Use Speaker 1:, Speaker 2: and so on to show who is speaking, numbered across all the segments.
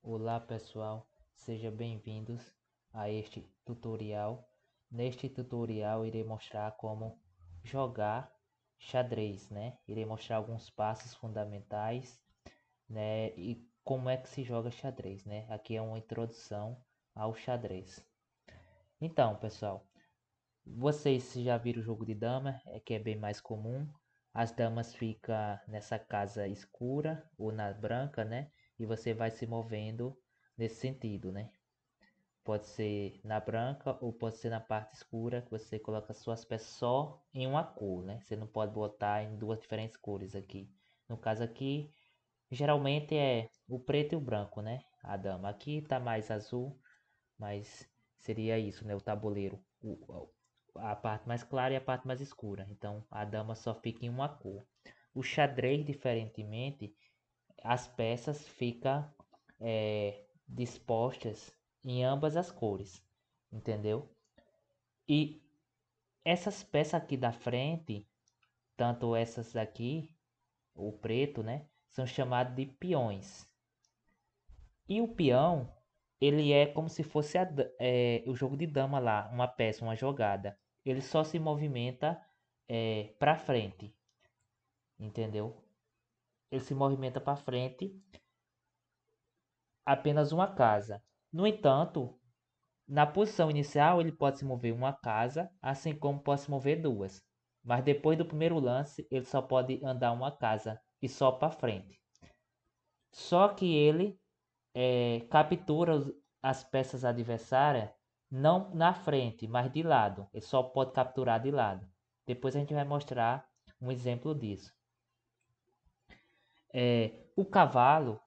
Speaker 1: Olá pessoal, sejam bem-vindos a este tutorial. Neste tutorial irei mostrar como jogar xadrez, né? Irei mostrar alguns passos fundamentais, né? E como é que se joga xadrez, né? Aqui é uma introdução ao xadrez. Então, pessoal, vocês já viram o jogo de dama, que é bem mais comum. As damas ficam nessa casa escura ou na branca, né? E você vai se movendo nesse sentido, né? Pode ser na branca ou pode ser na parte escura, que você coloca suas peças só em uma cor, né? Você não pode botar em duas diferentes cores aqui. No caso aqui, geralmente é o preto e o branco, né? A dama aqui tá mais azul, mas seria isso, né? O tabuleiro, a parte mais clara e a parte mais escura. Então a dama só fica em uma cor. O xadrez, diferentemente, as peças ficam dispostas em ambas as cores, entendeu? E essas peças aqui da frente, tanto essas aqui, o preto, né? São chamados de peões. E o peão, ele é como se fosse o jogo de dama lá, uma peça, uma jogada. Ele só se movimenta para frente, entendeu? Ele se movimenta para frente apenas uma casa. No entanto, na posição inicial ele pode se mover uma casa, assim como pode se mover duas. Mas depois do primeiro lance, ele só pode andar uma casa e só para frente. Só que ele captura as peças adversárias não na frente, mas de lado. Ele só pode capturar de lado. Depois a gente vai mostrar um exemplo disso. O cavalo.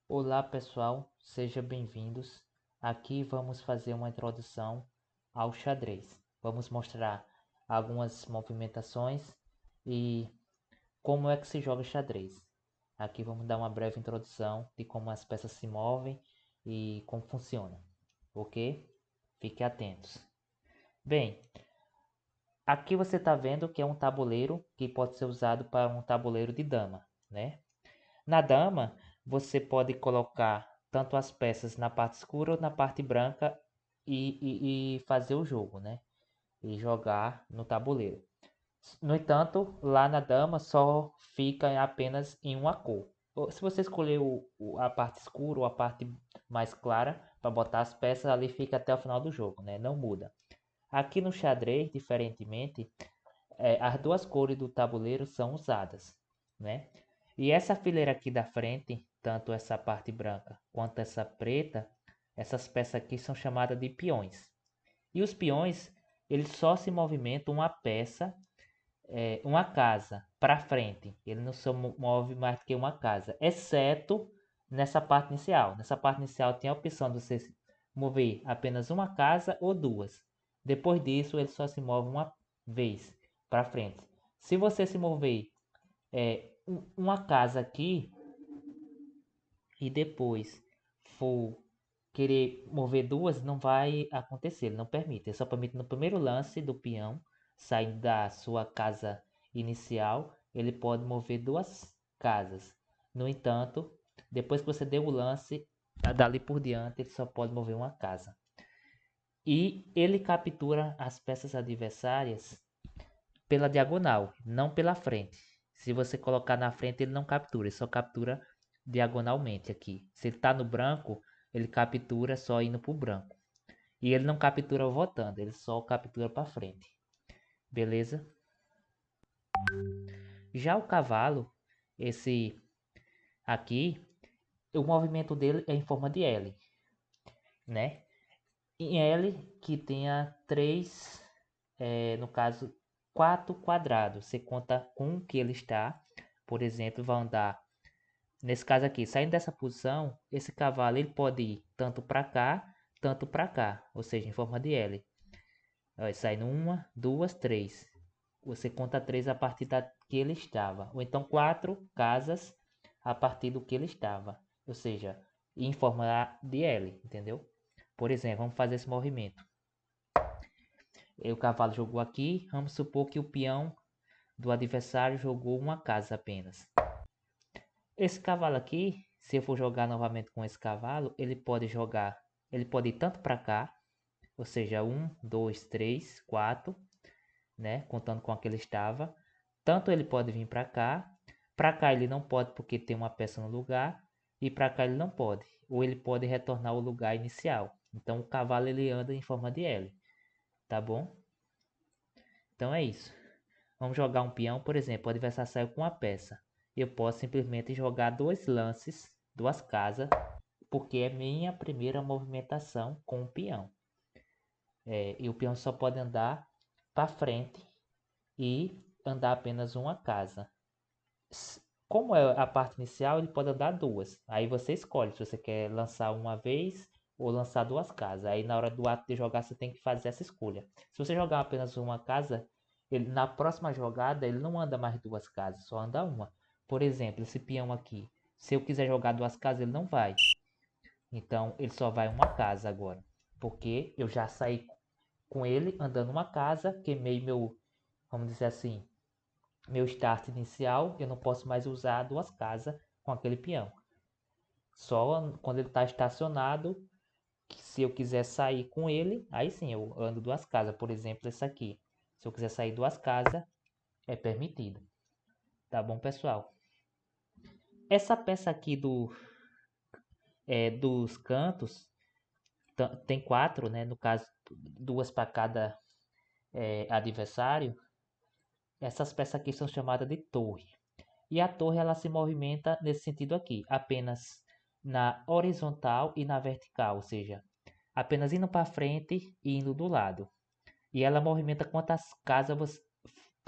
Speaker 1: Olá pessoal, sejam bem-vindos. Aqui vamos fazer uma introdução ao xadrez. Vamos mostrar algumas movimentações e como é que se joga xadrez. Aqui vamos dar uma breve introdução de como as peças se movem e como funciona, ok? Fiquem atentos. Bem, aqui você está vendo que é um tabuleiro que pode ser usado para um tabuleiro de dama, né? Na dama, você pode colocar tanto as peças na parte escura ou na parte branca e fazer o jogo, né? E jogar no tabuleiro. No entanto, lá na dama só fica apenas em uma cor. Se você escolher a parte escura ou a parte mais clara para botar as peças, ali fica até o final do jogo, né? Não muda. Aqui no xadrez, diferentemente, as duas cores do tabuleiro são usadas, né? E essa fileira aqui da frente, tanto essa parte branca quanto essa preta, essas peças aqui são chamadas de peões. E os peões, eles só se movimentam uma peça, uma casa para frente. Ele não se move mais que uma casa, exceto nessa parte inicial. Nessa parte inicial tem a opção de você mover apenas uma casa ou duas. Depois disso, ele só se move uma vez para frente. Se você se mover uma casa aqui e depois for querer mover duas, não vai acontecer, ele não permite. Ele só permite no primeiro lance do peão, saindo da sua casa inicial, ele pode mover duas casas. No entanto, depois que você deu o lance, dali por diante, ele só pode mover uma casa. E ele captura as peças adversárias pela diagonal, não pela frente. Se você colocar na frente, ele não captura, ele só captura diagonalmente aqui. Se ele está no branco, ele captura só indo para o branco. E ele não captura voltando, ele só captura para frente. Beleza? Já o cavalo, esse aqui, o movimento dele é em forma de L, né? Em L que tenha 3, no caso 4 quadrados. Você conta com que ele está, por exemplo, vai andar, nesse caso aqui, saindo dessa posição, esse cavalo ele pode ir tanto para cá, tanto para cá, ou seja, em forma de L. Vai saindo 1, 2, 3. Você conta 3 a partir da que ele estava, ou então 4 casas a partir do que ele estava, ou seja, em forma de L, entendeu? Por exemplo, vamos fazer esse movimento. O cavalo jogou aqui, vamos supor que o peão do adversário jogou uma casa apenas. Esse cavalo aqui, se eu for jogar novamente com esse cavalo, ele pode ir tanto para cá, ou seja, 1, 2, 3, 4, né, contando com aquele estava. Tanto ele pode vir para cá ele não pode porque tem uma peça no lugar, e para cá ele não pode, ou ele pode retornar ao lugar inicial. Então o cavalo ele anda em forma de L, tá bom? Então é isso. Vamos jogar um peão, por exemplo, o adversário saiu com uma peça. Eu posso simplesmente jogar 2 lances, 2 casas, porque é minha primeira movimentação com o peão. E o peão só pode andar para frente e andar apenas uma casa. Como é a parte inicial, ele pode andar 2. Aí você escolhe se você quer lançar uma vez ou lançar 2 casas. Aí na hora do ato de jogar você tem que fazer essa escolha. Se você jogar apenas uma casa, na próxima jogada ele não anda mais 2 casas, só anda uma. Por exemplo, esse peão aqui, se eu quiser jogar 2 casas ele não vai. Então ele só vai uma casa agora, porque eu já saí com ele andando uma casa, queimei meu, vamos dizer assim, meu start inicial. Eu não posso mais usar 2 casas com aquele peão. Só quando ele está estacionado, que se eu quiser sair com ele, aí sim eu ando 2 casas. Por exemplo, esse aqui. Se eu quiser sair 2 casas, é permitido. Tá bom, pessoal? Essa peça aqui dos cantos, tem 4, né? No caso, 2 para cada adversário. Essas peças aqui são chamadas de torre. E a torre ela se movimenta nesse sentido aqui, apenas na horizontal e na vertical, ou seja, apenas indo para frente e indo do lado. E ela movimenta quantas casas você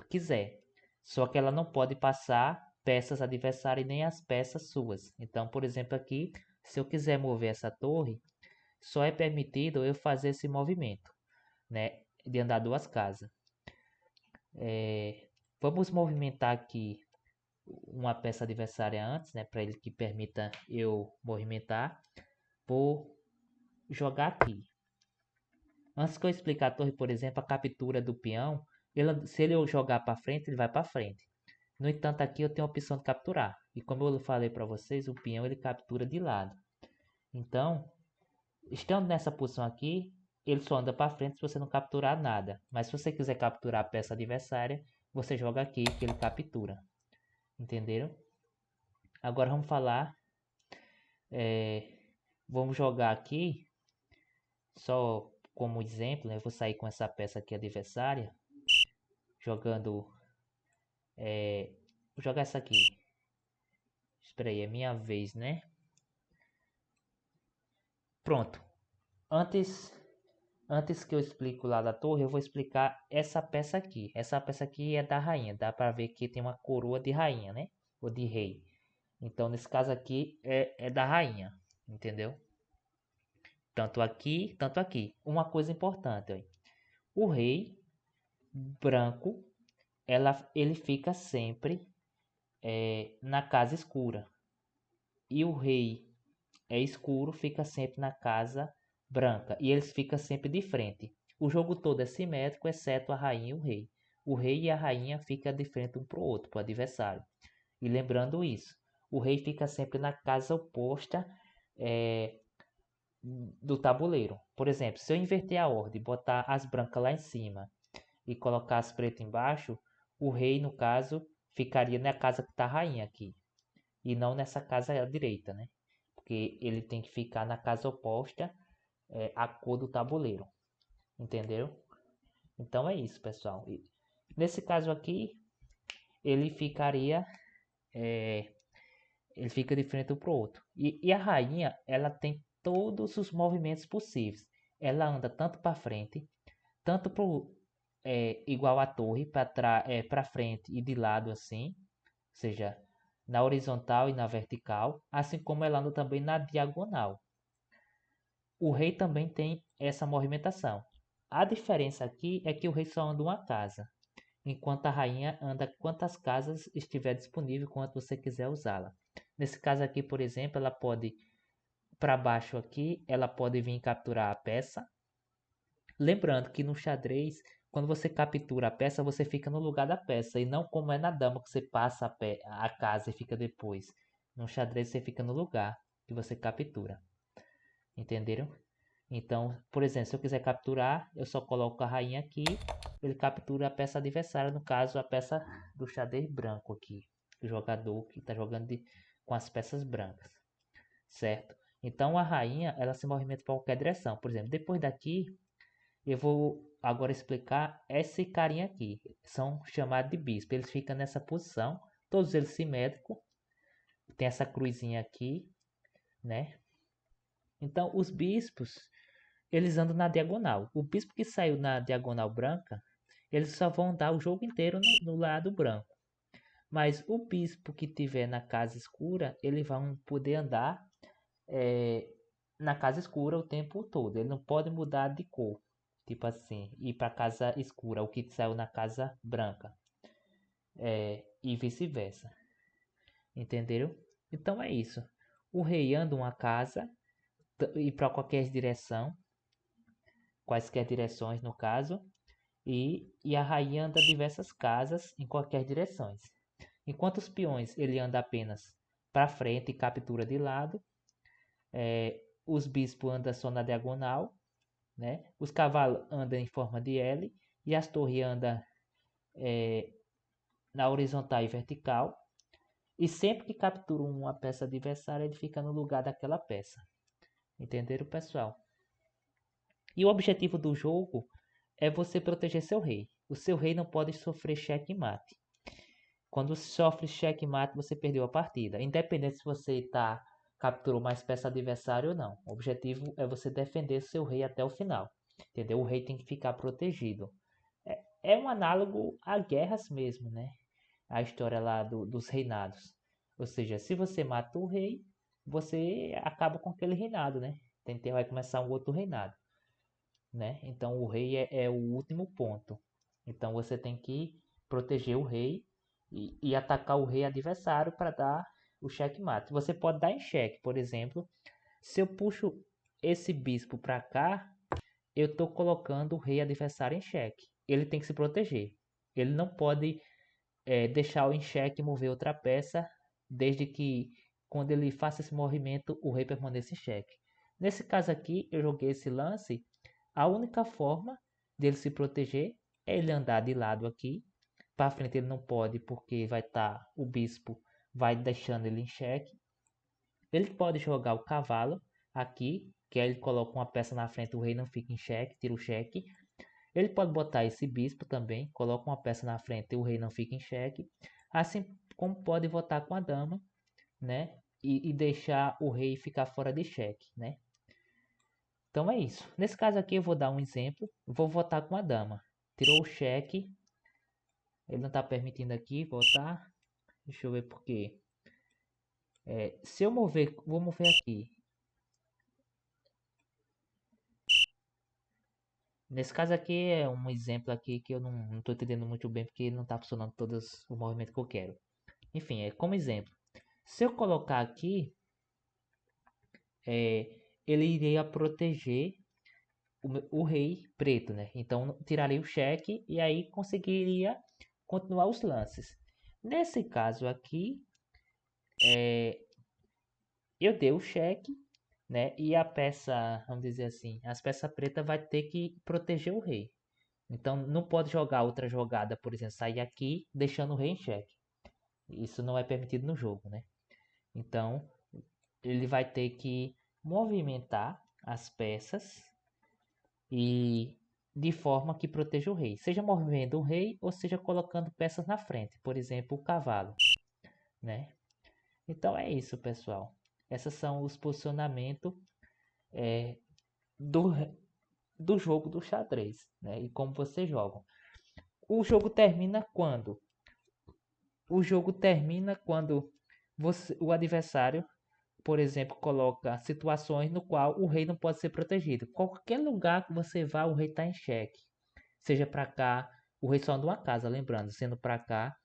Speaker 1: quiser. Só que ela não pode passar peças adversárias nem as peças suas. Então, por exemplo, aqui, se eu quiser mover essa torre, só é permitido eu fazer esse movimento, né, de andar 2 casas. Vamos movimentar aqui uma peça adversária antes, né, para ele que permita eu movimentar. Vou jogar aqui. Antes que eu explicar a torre, por exemplo, a captura do peão, se ele jogar para frente, ele vai para frente. No entanto, aqui eu tenho a opção de capturar. E como eu falei para vocês, o peão ele captura de lado. Então, estando nessa posição aqui, ele só anda para frente se você não capturar nada. Mas se você quiser capturar a peça adversária, você joga aqui que ele captura. Entenderam? Agora vamos falar. Vamos jogar aqui. Só como exemplo, né? Eu vou sair com essa peça aqui adversária. Jogando. Vou jogar essa aqui. Espera aí, é minha vez, né? Pronto. Antes que eu explique lá da torre, eu vou explicar essa peça aqui. Essa peça aqui é da rainha. Dá para ver que tem uma coroa de rainha, né? Ou de rei. Então, nesse caso aqui, é da rainha. Entendeu? Tanto aqui, tanto aqui. Uma coisa importante, ó. O rei branco, ele fica sempre na casa escura. E o rei escuro fica sempre na casa branca. E eles ficam sempre de frente. O jogo todo é simétrico, exceto a rainha e o rei. O rei e a rainha ficam de frente um para o outro, para o adversário. E lembrando isso, o rei fica sempre na casa oposta do tabuleiro. Por exemplo, se eu inverter a ordem, botar as brancas lá em cima e colocar as pretas embaixo, o rei, no caso, ficaria na casa que está a rainha aqui. E não nessa casa à direita, né? Porque ele tem que ficar na casa oposta à cor do tabuleiro. Entenderam? Então é isso, pessoal. Nesse caso aqui, ele ficaria ele fica de frente um para o outro. E a rainha, ela tem todos os movimentos possíveis. Ela anda tanto para frente, tanto igual a torre, para frente e de lado assim, ou seja, na horizontal e na vertical, assim como ela anda também na diagonal. O rei também tem essa movimentação. A diferença aqui é que o rei só anda uma casa, enquanto a rainha anda quantas casas estiver disponível quanto você quiser usá-la. Nesse caso aqui, por exemplo, ela pode para baixo aqui, ela pode vir capturar a peça. Lembrando que no xadrez, quando você captura a peça, você fica no lugar da peça e não como é na dama que você passa a casa e fica depois. No xadrez você fica no lugar que você captura. Entenderam? Então, por exemplo, se eu quiser capturar, eu só coloco a rainha aqui, ele captura a peça adversária, no caso a peça do xadrez branco aqui, o jogador que está jogando com as peças brancas, certo? Então a rainha, ela se movimenta para qualquer direção. Por exemplo, depois daqui, eu vou agora explicar esse carinha aqui, são chamados de bispo, eles ficam nessa posição, todos eles simétricos, tem essa cruzinha aqui, né? Então os bispos, eles andam na diagonal. O bispo que saiu na diagonal branca, eles só vão andar o jogo inteiro no lado branco. Mas o bispo que tiver na casa escura, ele vai poder andar na casa escura o tempo todo. Ele não pode mudar de cor. Tipo assim, ir para casa escura, o que saiu na casa branca. E vice-versa. Entenderam? Então é isso. O rei anda uma casa e para qualquer direção, quaisquer direções no caso, e a rainha anda diversas casas em qualquer direções. Enquanto os peões ele anda apenas para frente e captura de lado, os bispos andam só na diagonal, né? Os cavalos andam em forma de L e as torres andam na horizontal e vertical. E sempre que captura uma peça adversária, ele fica no lugar daquela peça. Entenderam, pessoal? E o objetivo do jogo é você proteger seu rei. O seu rei não pode sofrer checkmate. Quando sofre checkmate, você perdeu a partida. Independente se você capturou mais peça adversária ou não. O objetivo é você defender seu rei até o final. Entendeu? O rei tem que ficar protegido. É um análogo a guerras mesmo, né? A história lá dos reinados. Ou seja, se você mata o rei, você acaba com aquele reinado, né? Vai começar um outro reinado, né? Então o rei é o último ponto. Então você tem que proteger o rei e atacar o rei adversário para dar o checkmate. Você pode dar em xeque, por exemplo, se eu puxo esse bispo para cá, eu estou colocando o rei adversário em xeque. Ele tem que se proteger. Ele não pode deixar o em xeque e mover outra peça, desde que quando ele faça esse movimento, o rei permaneça em xeque. Nesse caso aqui, eu joguei esse lance. A única forma dele se proteger é ele andar de lado aqui. Para frente ele não pode, porque vai estar o bispo vai deixando ele em xeque. Ele pode jogar o cavalo aqui, que aí ele coloca uma peça na frente, o rei não fica em xeque, tira o xeque. Ele pode botar esse bispo também, coloca uma peça na frente e o rei não fica em xeque. Assim como pode votar com a dama, né? E deixar o rei ficar fora de xeque, né? Então é isso. Nesse caso aqui eu vou dar um exemplo. Vou votar com a dama. Tirou o cheque. Ele não está permitindo aqui votar. Deixa eu ver por quê. Se eu mover, vou mover aqui. Nesse caso aqui é um exemplo aqui que eu não estou entendendo muito bem porque não está funcionando todos o movimento que eu quero. Enfim, é como exemplo. Se eu colocar aqui, ele iria proteger o rei preto, né? Então tiraria o cheque e aí conseguiria continuar os lances. Nesse caso aqui, eu dei o cheque, né? E a peça, vamos dizer assim, as peças pretas vai ter que proteger o rei. Então não pode jogar outra jogada, por exemplo, sair aqui deixando o rei em xeque. Isso não é permitido no jogo, né? Então ele vai ter que movimentar as peças e de forma que proteja o rei, seja movendo o rei ou seja colocando peças na frente, por exemplo, o cavalo, né? Então é isso, pessoal. Esses são os posicionamentos do, do jogo do xadrez, né? E como você joga. O jogo termina quando? O jogo termina quando o adversário, por exemplo, coloca situações no qual o rei não pode ser protegido. Qualquer lugar que você vá, o rei está em xeque. Seja para cá, o rei só anda uma casa, lembrando, sendo para cá,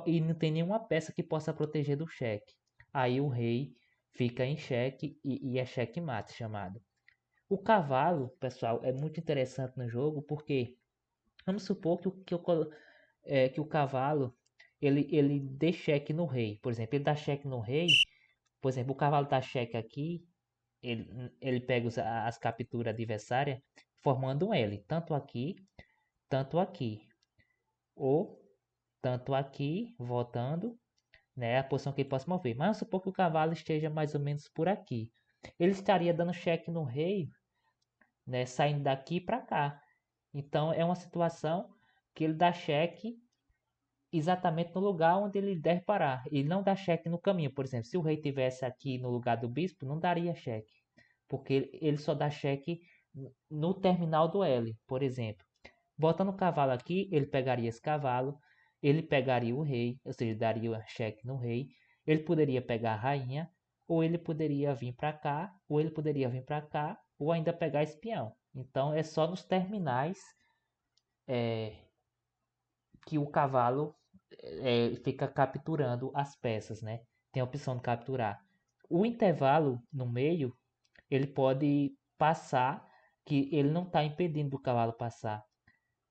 Speaker 1: e não tem nenhuma peça que possa proteger do xeque. Aí o rei fica em xeque e é xeque-mate chamado. O cavalo, pessoal, é muito interessante no jogo porque vamos supor que o cavalo ele dê cheque no rei. Por exemplo, ele dá cheque no rei. Por exemplo, o cavalo dá cheque aqui. Ele pega as capturas adversárias formando um L. Tanto aqui. Ou tanto aqui, voltando, né? A posição que ele possa mover. Mas vamos supor que o cavalo esteja mais ou menos por aqui. Ele estaria dando cheque no rei, né? Saindo daqui para cá. Então é uma situação que ele dá cheque exatamente no lugar onde ele deve parar. Ele não dá cheque no caminho. Por exemplo, se o rei tivesse aqui no lugar do bispo, não daria cheque, porque ele só dá cheque no terminal do L, por exemplo. Botando o cavalo aqui, ele pegaria esse cavalo, ele pegaria o rei, ou seja, daria cheque no rei. Ele poderia pegar a rainha, ou ele poderia vir para cá, ou ele poderia vir para cá, ou ainda pegar espião. Então é só nos terminais que o cavalo fica capturando as peças, né? Tem a opção de capturar. O intervalo no meio, ele pode passar, que ele não está impedindo do cavalo passar.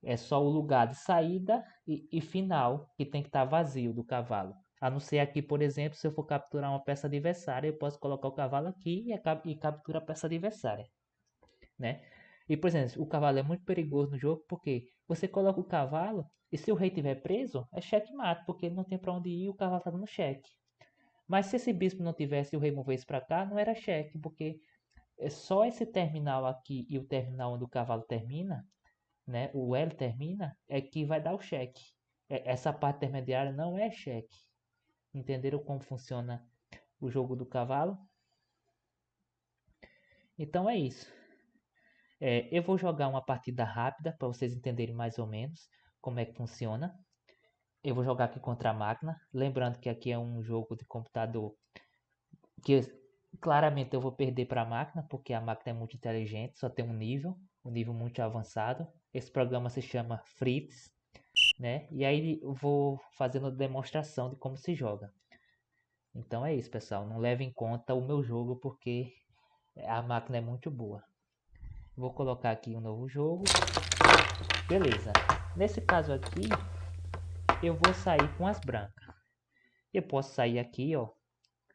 Speaker 1: É só o lugar de saída e final que tem que estar vazio do cavalo. A não ser aqui, por exemplo, se eu for capturar uma peça adversária, eu posso colocar o cavalo aqui e captura a peça adversária, né? E, por exemplo, o cavalo é muito perigoso no jogo porque você coloca o cavalo e se o rei estiver preso, é checkmate, porque ele não tem para onde ir e o cavalo está dando cheque. Mas se esse bispo não tivesse e o rei movesse para cá, não era cheque, porque é só esse terminal aqui e o terminal onde o cavalo termina, né, o L termina, é que vai dar o cheque. Essa parte intermediária não é cheque. Entenderam como funciona o jogo do cavalo? Então é isso. Eu vou jogar uma partida rápida para vocês entenderem mais ou menos como é que funciona. Eu vou jogar aqui contra a máquina. Lembrando que aqui é um jogo de computador que claramente eu vou perder para a máquina, porque a máquina é muito inteligente, só tem um nível muito avançado. Esse programa se chama Fritz, né? E aí eu vou fazendo demonstração de como se joga. Então é isso, pessoal. Não leve em conta o meu jogo, porque a máquina é muito boa. Vou colocar aqui um novo jogo. Beleza. Nesse caso aqui, eu vou sair com as brancas. Eu posso sair aqui, ó,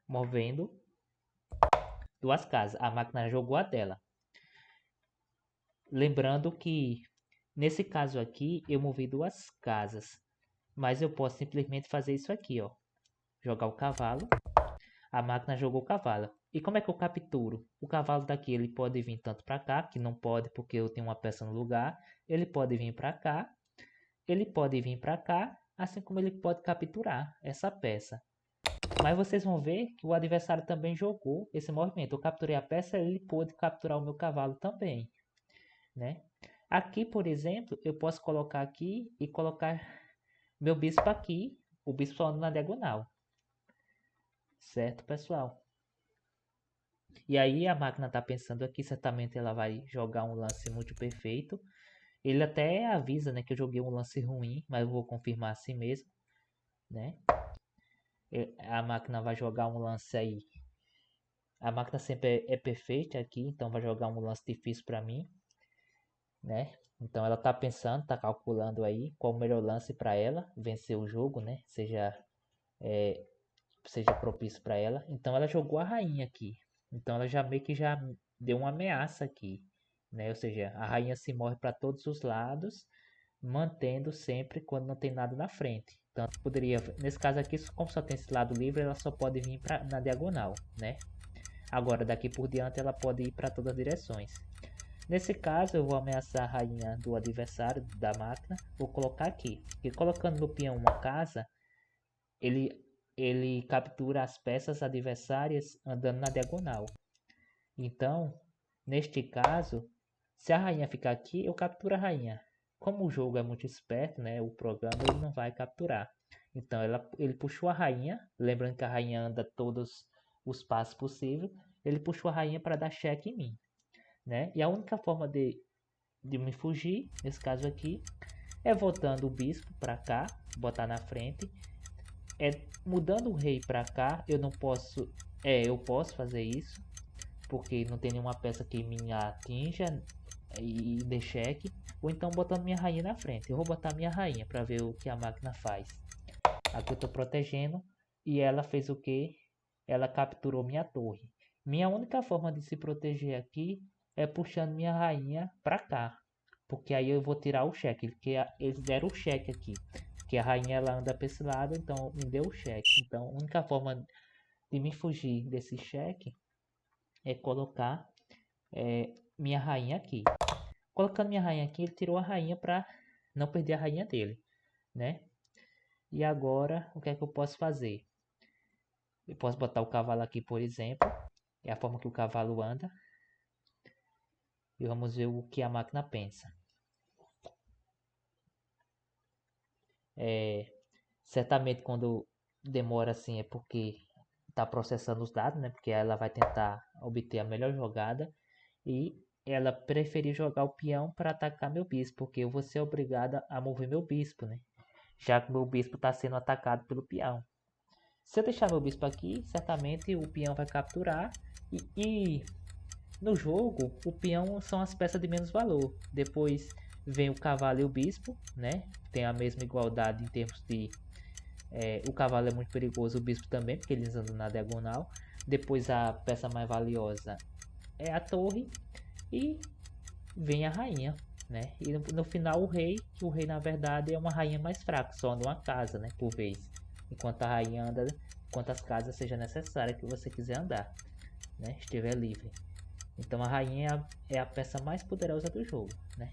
Speaker 1: movendo duas casas. A máquina jogou a dela. Lembrando que nesse caso aqui eu movi duas casas, mas eu posso simplesmente fazer isso aqui, ó. Jogar o cavalo. A máquina jogou o cavalo. E como é que eu capturo? O cavalo daqui ele pode vir tanto para cá, que não pode porque eu tenho uma peça no lugar. Ele pode vir para cá. Ele pode vir para cá, assim como ele pode capturar essa peça. Mas vocês vão ver que o adversário também jogou esse movimento. Eu capturei a peça, ele pôde capturar o meu cavalo também, né? Aqui, por exemplo, eu posso colocar aqui e colocar meu bispo aqui, o bispo só anda na diagonal. Certo, pessoal? E aí a máquina está pensando aqui, certamente ela vai jogar um lance muito perfeito. Ele até avisa, né, que eu joguei um lance ruim, mas eu vou confirmar assim mesmo, né? A máquina vai jogar um lance aí. A máquina sempre é perfeita aqui, então vai jogar um lance difícil para mim, né? Então ela tá pensando, tá calculando aí qual o melhor lance para ela vencer o jogo, né? Seja propício para ela. Então ela jogou a rainha aqui. Então ela já meio que já deu uma ameaça aqui, né? Ou seja, a rainha se move para todos os lados, mantendo sempre quando não tem nada na frente. Tanto poderia, nesse caso aqui, como só tem esse lado livre, ela só pode vir na diagonal, né? Agora daqui por diante ela pode ir para todas as direções. Nesse caso eu vou ameaçar a rainha do adversário da máquina, vou colocar aqui. E colocando no peão uma casa, ele ele captura as peças adversárias andando na diagonal. Então, neste caso, se a rainha ficar aqui, eu capturo a rainha. Como o jogo é muito esperto, né, o programa ele não vai capturar. Então ele puxou a rainha, lembrando que a rainha anda todos os passos possíveis, ele puxou a rainha para dar cheque em mim, né? E a única forma de me fugir, nesse caso aqui, é voltando o bispo para cá, botar na frente, é mudando o rei para cá, eu posso fazer isso, porque não tem nenhuma peça que me atinja e dê cheque, ou então botando minha rainha na frente. Eu vou botar minha rainha para ver o que a máquina faz. Aqui eu estou protegendo e ela fez o que? Ela capturou minha torre. Minha única forma de se proteger aqui é puxando minha rainha para cá, porque aí eu vou tirar o cheque, porque eles deram o cheque aqui, que a rainha ela anda para esse lado, então me deu o cheque. Então a única forma de me fugir desse cheque é colocar minha rainha aqui. Colocando minha rainha aqui, ele tirou a rainha para não perder a rainha dele, né? E agora, o que é que eu posso fazer? Eu posso botar o cavalo aqui, por exemplo. É a forma que o cavalo anda. E vamos ver o que a máquina pensa. Certamente quando demora assim é porque está processando os dados, né? Porque ela vai tentar obter a melhor jogada. E ela preferiu jogar o peão para atacar meu bispo, porque eu vou ser obrigada a mover meu bispo, né? Já que meu bispo está sendo atacado pelo peão. Se eu deixar meu bispo aqui, certamente o peão vai capturar. E no jogo, o peão são as peças de menos valor. Depois vem o cavalo e o bispo, né? Tem a mesma igualdade em termos de... o cavalo é muito perigoso, o bispo também, porque eles andam na diagonal. Depois a peça mais valiosa é a torre. E vem a rainha, né? E no final o rei, que o rei na verdade é uma rainha mais fraca, só anda uma casa, né? Por vez. Enquanto a rainha anda quantas casas seja necessária que você quiser andar, né? Estiver livre. Então a rainha é a peça mais poderosa do jogo, né?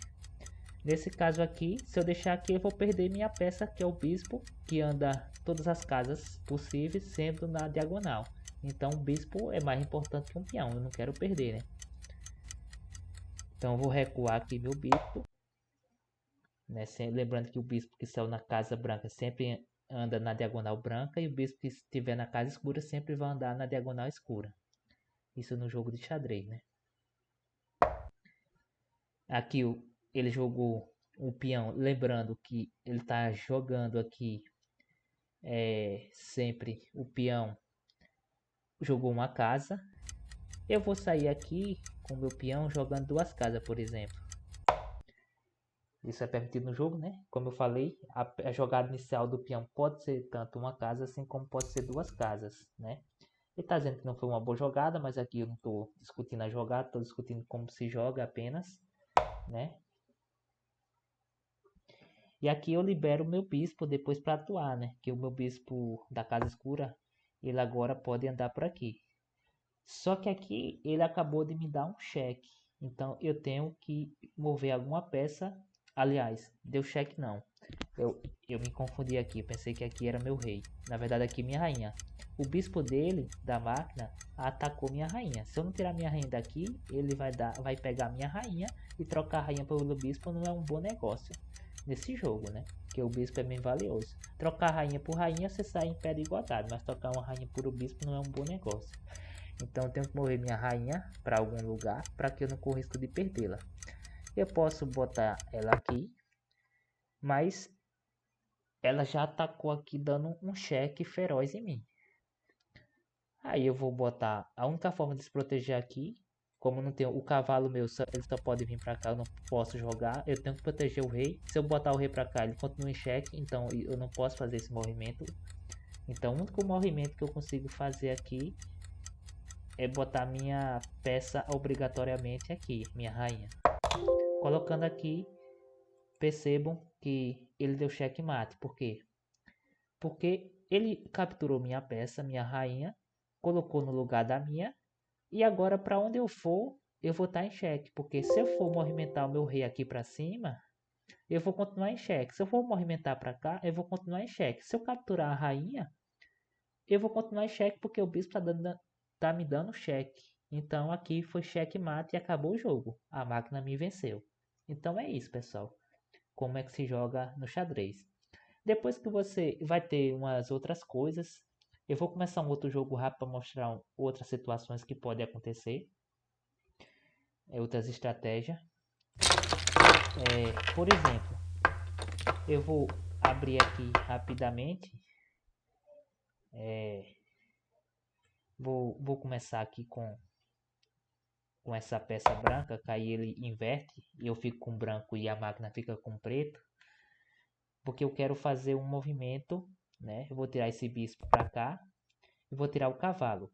Speaker 1: Nesse caso aqui, se eu deixar aqui, eu vou perder minha peça, que é o bispo, que anda todas as casas possíveis, sendo na diagonal. Então o bispo é mais importante que um peão, eu não quero perder, né? Então eu vou recuar aqui meu bispo, né? Lembrando que o bispo que saiu na casa branca sempre anda na diagonal branca, e o bispo que estiver na casa escura sempre vai andar na diagonal escura. Isso no jogo de xadrez, né? Aqui ele jogou o peão, lembrando que ele está jogando aqui sempre o peão jogou uma casa. Eu vou sair aqui com o meu peão jogando duas casas, por exemplo. Isso é permitido no jogo, né? Como eu falei, a jogada inicial do peão pode ser tanto uma casa, assim como pode ser duas casas, né? Ele está dizendo que não foi uma boa jogada, mas aqui eu não estou discutindo a jogada, estou discutindo como se joga apenas, né? E aqui eu libero o meu bispo depois para atuar, né? Que o meu bispo da casa escura, ele agora pode andar por aqui. Só que aqui ele acabou de me dar um cheque. Então eu tenho que mover alguma peça. Aliás, deu cheque não. Eu me confundi aqui. Pensei que aqui era meu rei. Na verdade aqui minha rainha. O bispo dele, da máquina, atacou minha rainha. Se eu não tirar minha rainha daqui, ele vai pegar minha rainha e trocar a rainha pelo bispo não é um bom negócio nesse jogo, né? Porque o bispo é bem valioso. Trocar rainha por rainha, você sai em pé de igualdade, mas trocar uma rainha por o bispo não é um bom negócio. Então eu tenho que mover minha rainha para algum lugar para que eu não corra risco de perdê-la. Eu posso botar ela aqui, mas ela já atacou aqui dando um cheque feroz em mim. Aí eu vou botar a única forma de se proteger aqui, como não tem o cavalo meu, ele só pode vir para cá, eu não posso jogar, eu tenho que proteger o rei. Se eu botar o rei para cá, ele continua em xeque, então eu não posso fazer esse movimento. Então o único movimento que eu consigo fazer aqui é botar minha peça obrigatoriamente aqui, minha rainha. Colocando aqui, percebam que ele deu checkmate. Por quê? Porque ele capturou minha peça, minha rainha, colocou no lugar da minha, e agora para onde eu for, eu vou estar em xeque. Porque se eu for movimentar o meu rei aqui para cima, eu vou continuar em xeque. Se eu for movimentar para cá, eu vou continuar em xeque. Se eu capturar a rainha, eu vou continuar em xeque porque o bispo tá me dando xeque. Então aqui foi xeque-mate e acabou o jogo. A máquina me venceu. Então é isso, pessoal. Como é que se joga no xadrez. Depois que você vai ter umas outras coisas, eu vou começar um outro jogo rápido para mostrar outras situações que podem acontecer. Outras estratégias. Por exemplo, eu vou abrir aqui rapidamente. Vou começar aqui com essa peça branca, que aí ele inverte e eu fico com branco e a máquina fica com preto. Porque eu quero fazer um movimento, né? Eu vou tirar esse bispo para cá e vou tirar o cavalo.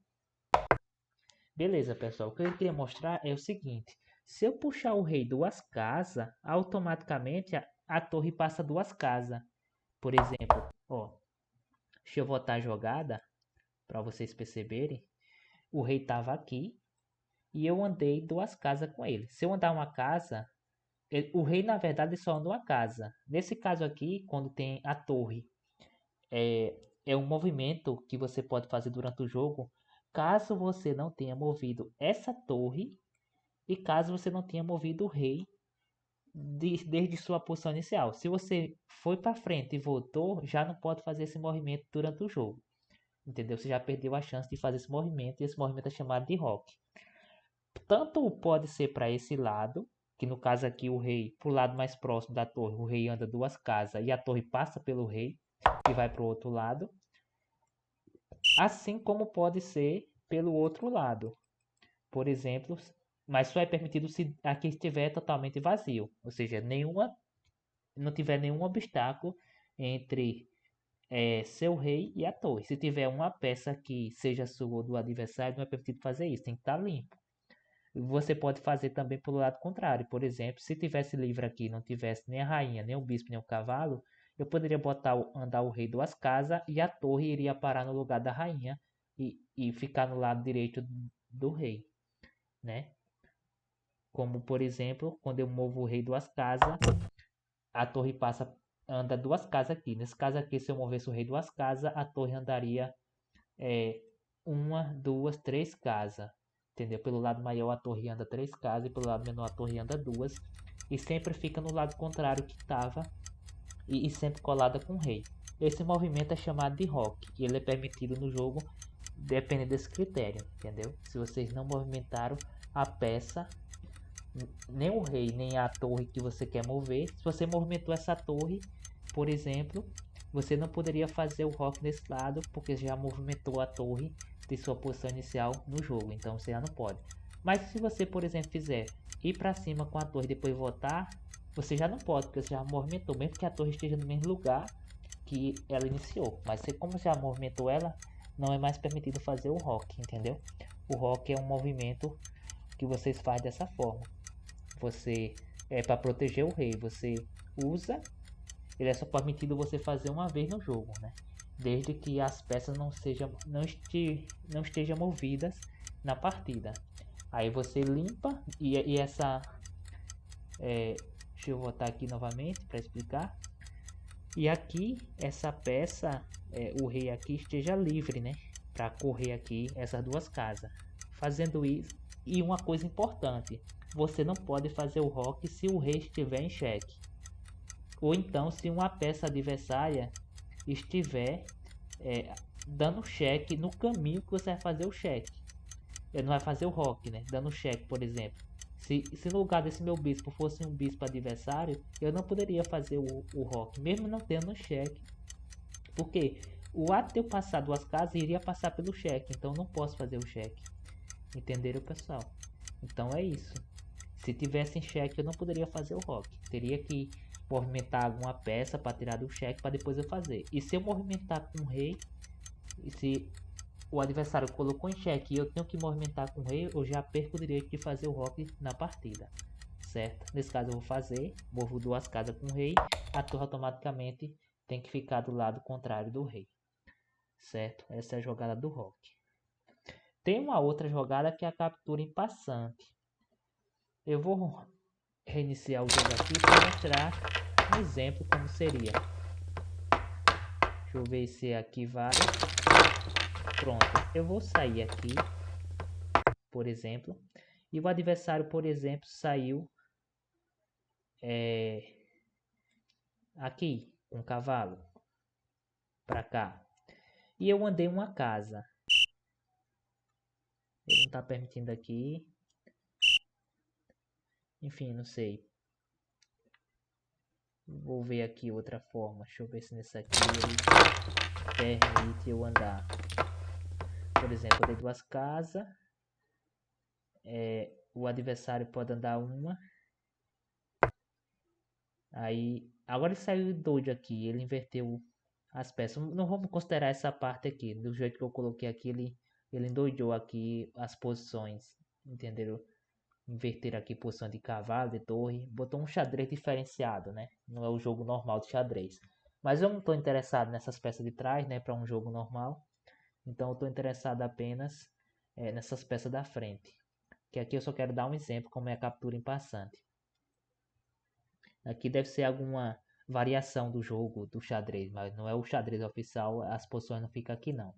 Speaker 1: Beleza, pessoal. O que eu queria mostrar é o seguinte. Se eu puxar o rei 2 casas, automaticamente a torre passa 2 casas. Por exemplo, ó, deixa eu voltar a jogada para vocês perceberem. O rei estava aqui e eu andei 2 casas com ele. Se eu andar uma casa, o rei na verdade só anda uma casa. Nesse caso aqui, quando tem a torre, é um movimento que você pode fazer durante o jogo, caso você não tenha movido essa torre e caso você não tenha movido o rei desde sua posição inicial. Se você foi para frente e voltou, já não pode fazer esse movimento durante o jogo. Entendeu? Você já perdeu a chance de fazer esse movimento e esse movimento é chamado de roque. Tanto pode ser para esse lado, que no caso aqui o rei, para o lado mais próximo da torre, o rei anda 2 casas e a torre passa pelo rei e vai para o outro lado. Assim como pode ser pelo outro lado. Por exemplo, mas só é permitido se aqui estiver totalmente vazio. Ou seja, não tiver nenhum obstáculo entre seu rei e a torre. Se tiver uma peça que seja sua ou do adversário, não é permitido fazer isso. Tem que estar limpo. Você pode fazer também pelo lado contrário. Por exemplo, se tivesse livre aqui, não tivesse nem a rainha, nem o bispo, nem o cavalo, eu poderia andar o rei 2 casas e a torre iria parar no lugar da rainha e ficar no lado direito do rei, né? Como por exemplo, quando eu movo o rei 2 casas, a torre anda 2 casas aqui. Nesse caso aqui, se eu movesse o rei 2 casas, a torre andaria 1, 2, 3 casas. Entendeu? Pelo lado maior a torre anda 3 casas e pelo lado menor a torre anda 2. E sempre fica no lado contrário que estava e sempre colada com o rei. Esse movimento é chamado de roque e ele é permitido no jogo dependendo desse critério, entendeu? Se vocês não movimentaram a peça, nem o rei, nem a torre que você quer mover, se você movimentou essa torre, por exemplo, você não poderia fazer o roque nesse lado porque já movimentou a torre de sua posição inicial no jogo, então você já não pode. Mas se você, por exemplo, fizer ir para cima com a torre e depois voltar, você já não pode, porque você já movimentou, mesmo que a torre esteja no mesmo lugar que ela iniciou. Mas você, como já movimentou ela, não é mais permitido fazer o roque, entendeu? O roque é um movimento que vocês fazem dessa forma. Você para proteger o rei, você usa, ele é só permitido você fazer uma vez no jogo, né? Desde que as peças não estejam movidas na partida. Aí você limpa e essa deixa eu voltar aqui novamente para explicar. E aqui essa peça, o rei aqui esteja livre, né? Para correr aqui essas 2 casas. Fazendo isso, e uma coisa importante, você não pode fazer o roque se o rei estiver em xeque. Ou então se uma peça adversária estiver dando cheque no caminho que você vai fazer o cheque. Ele não vai fazer o roque, né? Dando cheque, por exemplo. Se no lugar desse meu bispo fosse um bispo adversário, eu não poderia fazer o roque, mesmo não tendo cheque. Porque o ato de eu passar 2 casas iria passar pelo cheque, então não posso fazer o cheque. Entenderam, pessoal? Então é isso. Se tivesse em cheque, eu não poderia fazer o roque. Teria que movimentar alguma peça para tirar do cheque para depois eu fazer. E se eu movimentar com o rei, e se o adversário colocou em xeque e eu tenho que movimentar com o rei, eu já perco o direito de fazer o roque na partida, certo? Nesse caso eu vou fazer, movo 2 casas com o rei, a torre automaticamente tem que ficar do lado contrário do rei, certo? Essa é a jogada do roque. Tem uma outra jogada que é a captura em passante. Eu vou reiniciar o jogo aqui para mostrar um exemplo como seria. Deixa eu ver se aqui vale. Pronto, eu vou sair aqui, por exemplo, e o adversário, por exemplo, saiu aqui, com o cavalo, pra cá. E eu andei uma casa. Ele não tá permitindo aqui. Enfim, não sei. Vou ver aqui outra forma. Deixa eu ver se nesse aqui ele permite eu andar. Por exemplo, eu dei duas casas. O adversário pode andar uma. Aí, agora ele saiu doido aqui. Ele inverteu as peças. Não vamos considerar essa parte aqui. Do jeito que eu coloquei aqui, ele endoidou aqui as posições. Entenderam? Inverter aqui posição de cavalo, de torre. Botou um xadrez diferenciado, né? Não é o jogo normal de xadrez. Mas eu não estou interessado nessas peças de trás, né? Para um jogo normal. Então eu estou interessado apenas nessas peças da frente. Que aqui eu só quero dar um exemplo como é a captura em passante. Aqui deve ser alguma variação do jogo do xadrez, mas não é o xadrez oficial, as posições não ficam aqui não.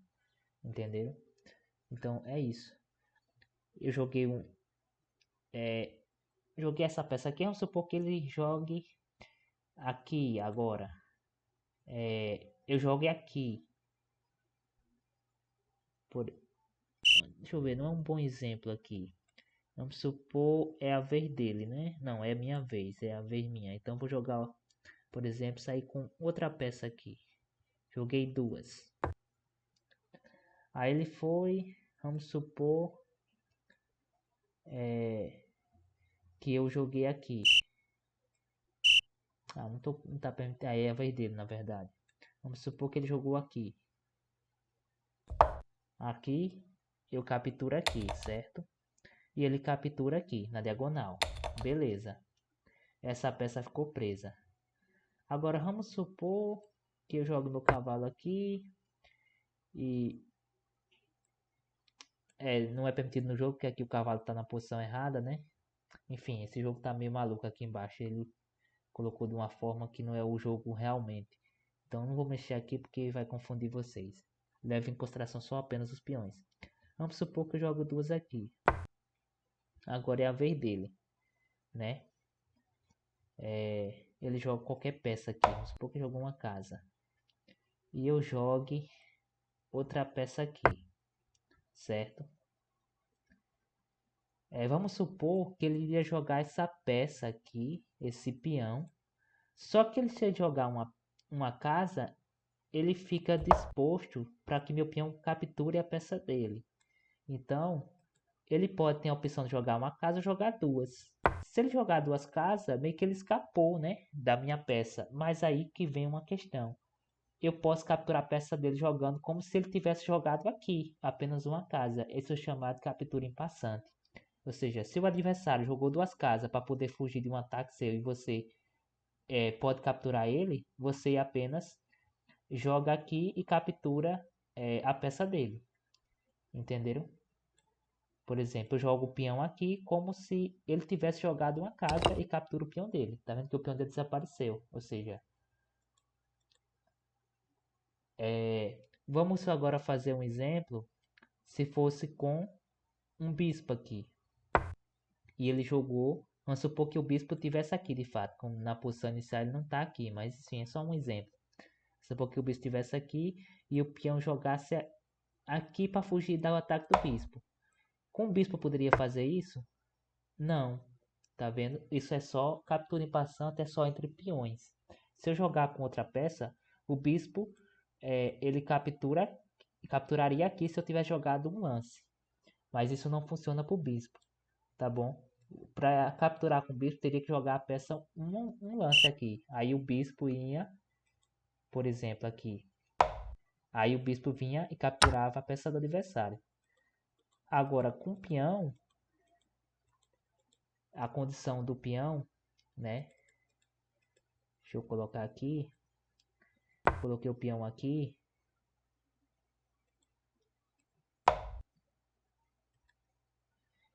Speaker 1: Entenderam? Então é isso. Eu joguei essa peça aqui, vamos supor que ele jogue aqui agora. Eu joguei aqui. Deixa eu ver, não é um bom exemplo aqui. Vamos supor é a vez dele, né? Não, é a minha vez, é a vez minha. Então vou jogar, por exemplo, sair com outra peça aqui. Joguei duas. Aí ele foi, vamos supor que eu joguei aqui. Não tá permitindo. Aí é a vez dele, na verdade. Vamos supor que ele jogou aqui. Aqui, eu capturo aqui, certo? E ele captura aqui, na diagonal. Beleza. Essa peça ficou presa. Agora vamos supor que eu jogo meu cavalo aqui. E não é permitido no jogo, porque aqui o cavalo tá na posição errada, né? Enfim, esse jogo tá meio maluco aqui embaixo. Ele colocou de uma forma que não é o jogo realmente. Então não vou mexer aqui porque vai confundir vocês. Leve em consideração só apenas os peões. Vamos supor que eu jogo duas aqui. Agora é a vez dele, né? Ele joga qualquer peça aqui. Vamos supor que jogou uma casa. E eu jogue outra peça aqui, certo? Vamos supor que ele iria jogar essa peça aqui, esse peão. Só que ele, se ele jogar uma casa, ele fica disposto para que meu peão capture a peça dele. Então, ele pode ter a opção de jogar uma casa ou jogar duas. Se ele jogar duas casas, meio que ele escapou, né, da minha peça. Mas aí que vem uma questão. Eu posso capturar a peça dele jogando como se ele tivesse jogado aqui, apenas uma casa. Esse é o chamado de captura em passante. Ou seja, se o adversário jogou duas casas para poder fugir de um ataque seu e você pode capturar ele, você apenas joga aqui e captura a peça dele. Entenderam? Por exemplo, eu jogo o peão aqui como se ele tivesse jogado uma casa e captura o peão dele. Tá vendo que o peão dele desapareceu? Ou seja, vamos agora fazer um exemplo se fosse com um bispo aqui. E ele jogou, vamos supor que o bispo tivesse aqui de fato, como na posição inicial ele não está aqui, mas sim, é só um exemplo. Vamos supor que o bispo estivesse aqui e o peão jogasse aqui para fugir do ataque do bispo. Com o bispo poderia fazer isso? Não. Tá vendo? Isso é só captura em passante, é só entre peões. Se eu jogar com outra peça, o bispo ele capturaria aqui se eu tivesse jogado um lance. Mas isso não funciona para o bispo, tá bom? Para capturar com o bispo, teria que jogar a peça um lance aqui. Aí o bispo ia, por exemplo, aqui. Aí o bispo vinha e capturava a peça do adversário. Agora, com o peão, a condição do peão, né? Deixa eu colocar aqui. Coloquei o peão aqui.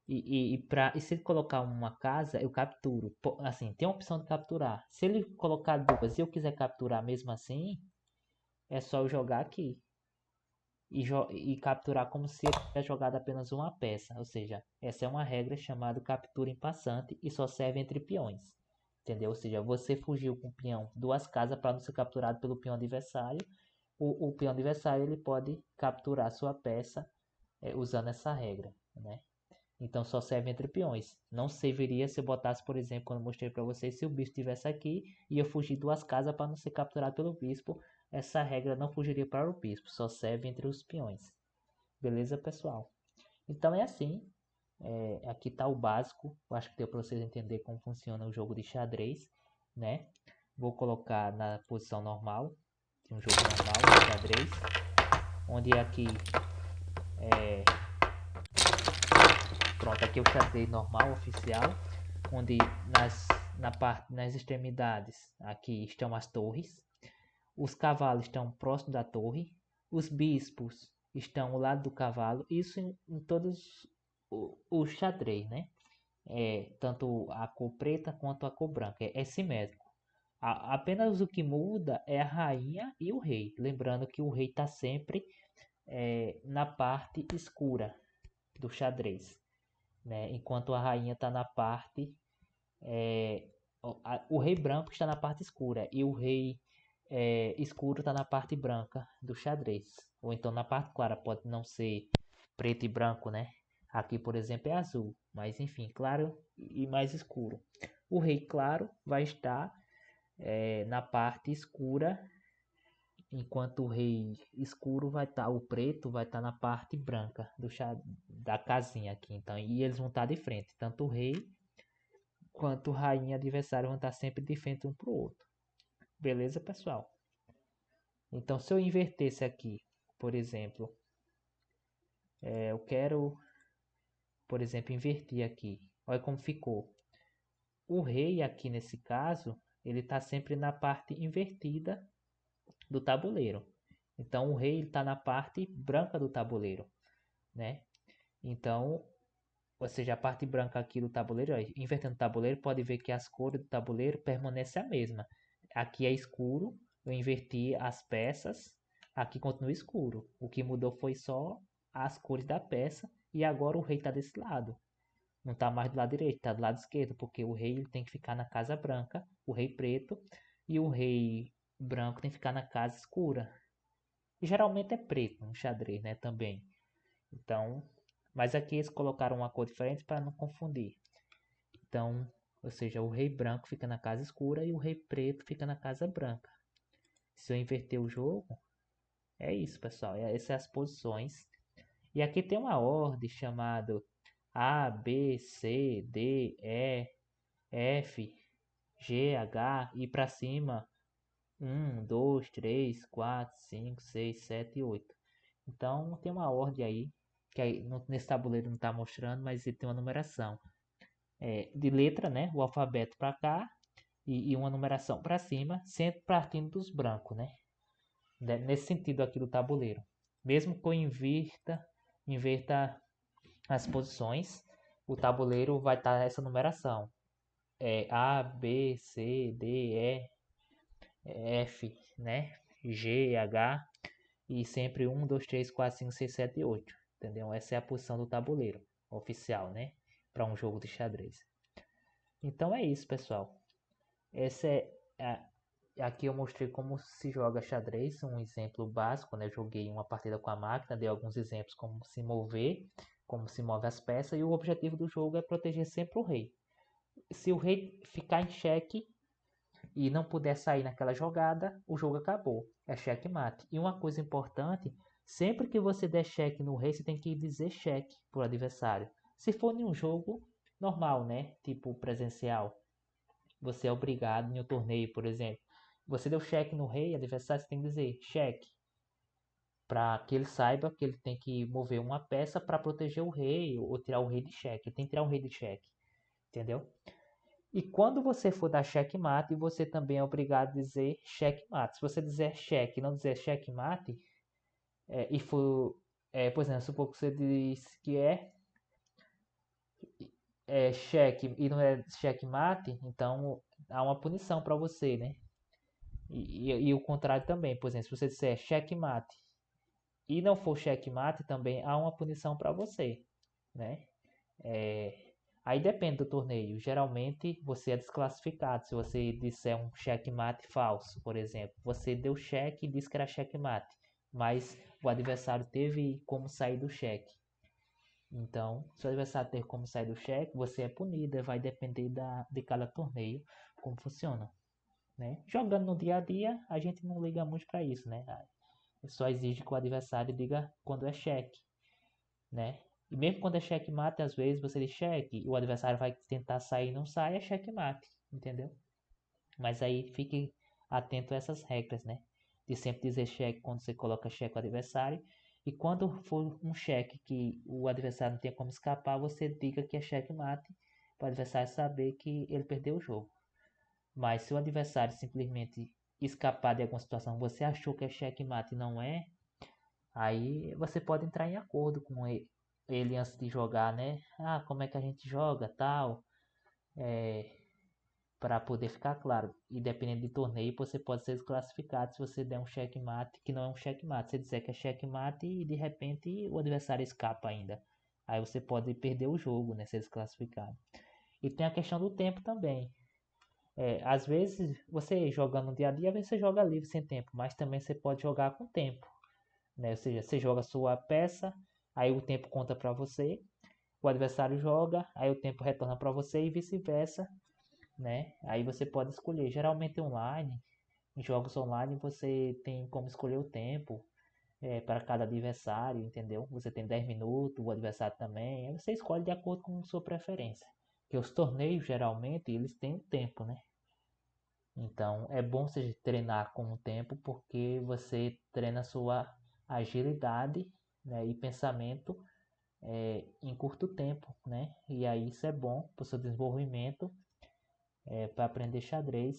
Speaker 1: E se ele colocar uma casa, eu capturo. Assim, tem a opção de capturar. Se ele colocar duas e eu quiser capturar mesmo assim, é só eu jogar aqui. e capturar como se ele tivesse jogado apenas uma peça. Ou seja, essa é uma regra chamada captura em passante e só serve entre peões. Entendeu? Ou seja, você fugiu com o peão 2 casas para não ser capturado pelo peão adversário. O peão adversário ele pode capturar sua peça usando essa regra, né? Então só serve entre peões. Não serviria se eu botasse, por exemplo, quando eu mostrei para vocês, se o bispo estivesse aqui e eu fugir 2 casas para não ser capturado pelo bispo. Essa regra não fugiria para o bispo, só serve entre os peões. Beleza, pessoal? Então é assim. Aqui está o básico. Eu acho que deu para vocês entenderem como funciona o jogo de xadrez, né? Vou colocar na posição normal, um jogo normal de xadrez, onde aqui pronto, aqui é o xadrez normal oficial, onde nas extremidades aqui estão as torres, os cavalos estão próximo da torre, os bispos estão ao lado do cavalo, isso em todos o xadrez, né? Tanto a cor preta quanto a cor branca, é simétrico. Apenas o que muda é a rainha e o rei, lembrando que o rei está sempre na parte escura do xadrez, né? Enquanto a rainha está na parte o rei branco está na parte escura e o rei escuro está na parte branca do xadrez, ou então na parte clara, pode não ser preto e branco, né? Aqui, por exemplo, é azul, mas enfim, claro e mais escuro. O rei claro vai estar na parte escura, enquanto o rei escuro vai estar, o preto vai estar na parte branca da casinha aqui. Então, e eles vão estar de frente, tanto o rei quanto rainha adversário vão estar sempre de frente um para o outro. Beleza, pessoal? Então, se eu invertesse aqui, por exemplo, eu quero, por exemplo, inverter aqui. Olha como ficou. O rei aqui nesse caso, ele está sempre na parte invertida do tabuleiro. Então, o rei está na parte branca do tabuleiro, né? Então, ou seja, a parte branca aqui do tabuleiro, ó, invertendo o tabuleiro, pode ver que as cores do tabuleiro permanecem a mesma. Aqui é escuro, eu inverti as peças, aqui continua escuro. O que mudou foi só as cores da peça e agora o rei está desse lado. Não está mais do lado direito, está do lado esquerdo, porque o rei ele tem que ficar na casa branca, o rei preto, e o rei branco tem que ficar na casa escura. E geralmente é preto no xadrez, né, também. Então, mas aqui eles colocaram uma cor diferente para não confundir. Então, ou seja, o rei branco fica na casa escura e o rei preto fica na casa branca. Se eu inverter o jogo, é isso, pessoal. Essas são as posições. E aqui tem uma ordem chamada A, B, C, D, E, F, G, H e para cima 1, 2, 3, 4, 5, 6, 7 e 8. Então tem uma ordem aí, que aí, nesse tabuleiro não está mostrando, mas ele tem uma numeração de letra, né? O alfabeto para cá e uma numeração para cima, sempre partindo dos brancos, né? Nesse sentido aqui do tabuleiro. Mesmo que eu inverta as posições, o tabuleiro vai estar essa numeração. A, B, C, D, E, F, né? G, H e sempre 1, 2, 3, 4, 5, 6, 7 e 8. Entendeu? Essa é a posição do tabuleiro oficial, né? Para um jogo de xadrez. Então é isso, pessoal. Essa aqui eu mostrei como se joga xadrez, um exemplo básico, né? Eu joguei uma partida com a máquina, dei alguns exemplos como se mover, como se move as peças, e o objetivo do jogo é proteger sempre o rei. Se o rei ficar em xeque e não puder sair naquela jogada, o jogo acabou. É xeque-mate. E uma coisa importante, sempre que você der xeque no rei, você tem que dizer xeque para o adversário. Se for em um jogo normal, né? Tipo presencial, você é obrigado em um torneio, por exemplo. Você deu cheque no rei, adversário, você tem que dizer cheque. Para que ele saiba que ele tem que mover uma peça para proteger o rei ou tirar o rei de cheque. Ele tem que tirar o rei de cheque. Entendeu? E quando você for dar checkmate, você também é obrigado a dizer checkmate. Se você dizer cheque e não dizer checkmate, e for, por exemplo, supor que você diz que é cheque e não é checkmate, então há uma punição para você, né? E o contrário também, por exemplo, se você disser checkmate e não for checkmate, também há uma punição para você, né? Aí depende do torneio. Geralmente você é desclassificado. Se você disser um checkmate falso, por exemplo, você deu cheque e disse que era checkmate, mas o adversário teve como sair do cheque. Então, se o adversário ter como sair do cheque, você é punido. Vai depender de cada torneio como funciona, né? Jogando no dia a dia, a gente não liga muito para isso, né? Só exige que o adversário diga quando é cheque, né? E mesmo quando é checkmate, às vezes você diz cheque, e o adversário vai tentar sair e não sai, é checkmate, entendeu? Mas aí fique atento a essas regras, né? De sempre dizer cheque quando você coloca cheque ao adversário. E quando for um cheque que o adversário não tem como escapar, você diga que é checkmate para o adversário saber que ele perdeu o jogo. Mas se o adversário simplesmente escapar de alguma situação, você achou que é checkmate e não é, aí você pode entrar em acordo com ele antes de jogar, né? Ah, como é que a gente joga, tal, para poder ficar claro. E dependendo de torneio, você pode ser desclassificado se você der um checkmate que não é um checkmate. Você disser que é checkmate e de repente o adversário escapa ainda. Aí você pode perder o jogo, né? Ser desclassificado. E tem a questão do tempo também. Às vezes você jogando no dia a dia, às vezes você joga livre sem tempo, mas também você pode jogar com tempo, né? Ou seja, você joga a sua peça, aí o tempo conta para você, o adversário joga, aí o tempo retorna para você e vice-versa, né? Aí você pode escolher. Geralmente online, em jogos online você tem como escolher o tempo para cada adversário, entendeu? Você tem 10 minutos, o adversário também, aí você escolhe de acordo com sua preferência. Porque os torneios geralmente eles têm um tempo, né? Então é bom você treinar com o tempo porque você treina sua agilidade, né, e pensamento em curto tempo, né? E aí isso é bom para o seu desenvolvimento, para aprender xadrez,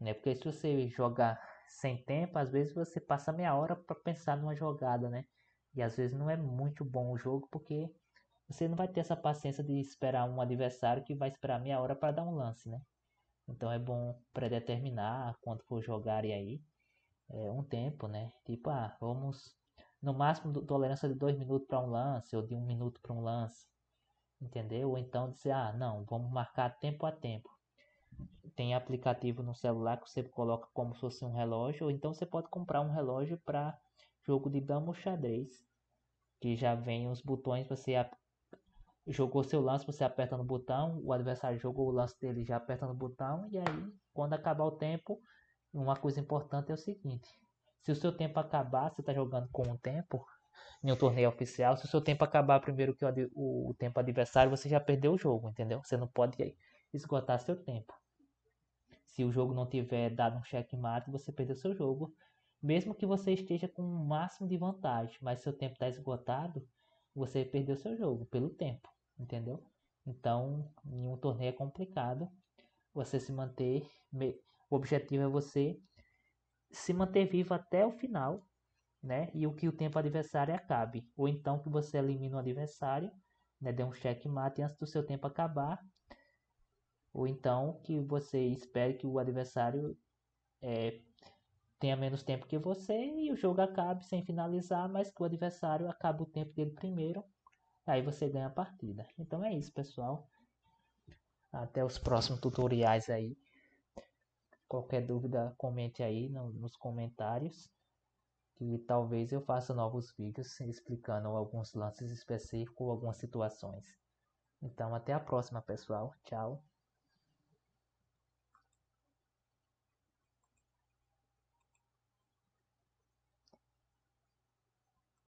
Speaker 1: né? Porque se você jogar sem tempo, às vezes você passa meia hora para pensar numa jogada, né? E às vezes não é muito bom o jogo porque você não vai ter essa paciência de esperar um adversário que vai esperar meia hora para dar um lance, né? Então é bom predeterminar quando for jogar e aí um tempo, né? Tipo, vamos no máximo tolerância de 2 minutos para um lance ou de 1 minuto para um lance, entendeu? Ou então dizer, não, vamos marcar tempo a tempo. Tem aplicativo no celular que você coloca como se fosse um relógio, ou então você pode comprar um relógio para jogo de dama ou xadrez, que já vem os botões, você jogou seu lance, você aperta no botão, o adversário jogou o lance dele, já aperta no botão, e aí, quando acabar o tempo, uma coisa importante é o seguinte: se o seu tempo acabar, você está jogando com o tempo em um torneio oficial, se o seu tempo acabar primeiro que o tempo adversário, você já perdeu o jogo, entendeu? Você não pode esgotar seu tempo. Se o jogo não tiver dado um checkmate, você perdeu seu jogo, mesmo que você esteja com o máximo de vantagem, mas seu tempo está esgotado, você perdeu seu jogo pelo tempo, entendeu? Então, em um torneio é complicado você se manter. O objetivo é você se manter vivo até o final, né? E o que o tempo adversário acabe. Ou então que você elimine o adversário, né? Dê um checkmate antes do seu tempo acabar. Ou então que você espere que o adversário tenha menos tempo que você e o jogo acabe sem finalizar, mas que o adversário acabe o tempo dele primeiro. Aí você ganha a partida. Então é isso, pessoal. Até os próximos tutoriais aí. Qualquer dúvida, comente aí nos comentários. Que talvez eu faça novos vídeos explicando alguns lances específicos ou algumas situações. Então, até a próxima, pessoal. Tchau.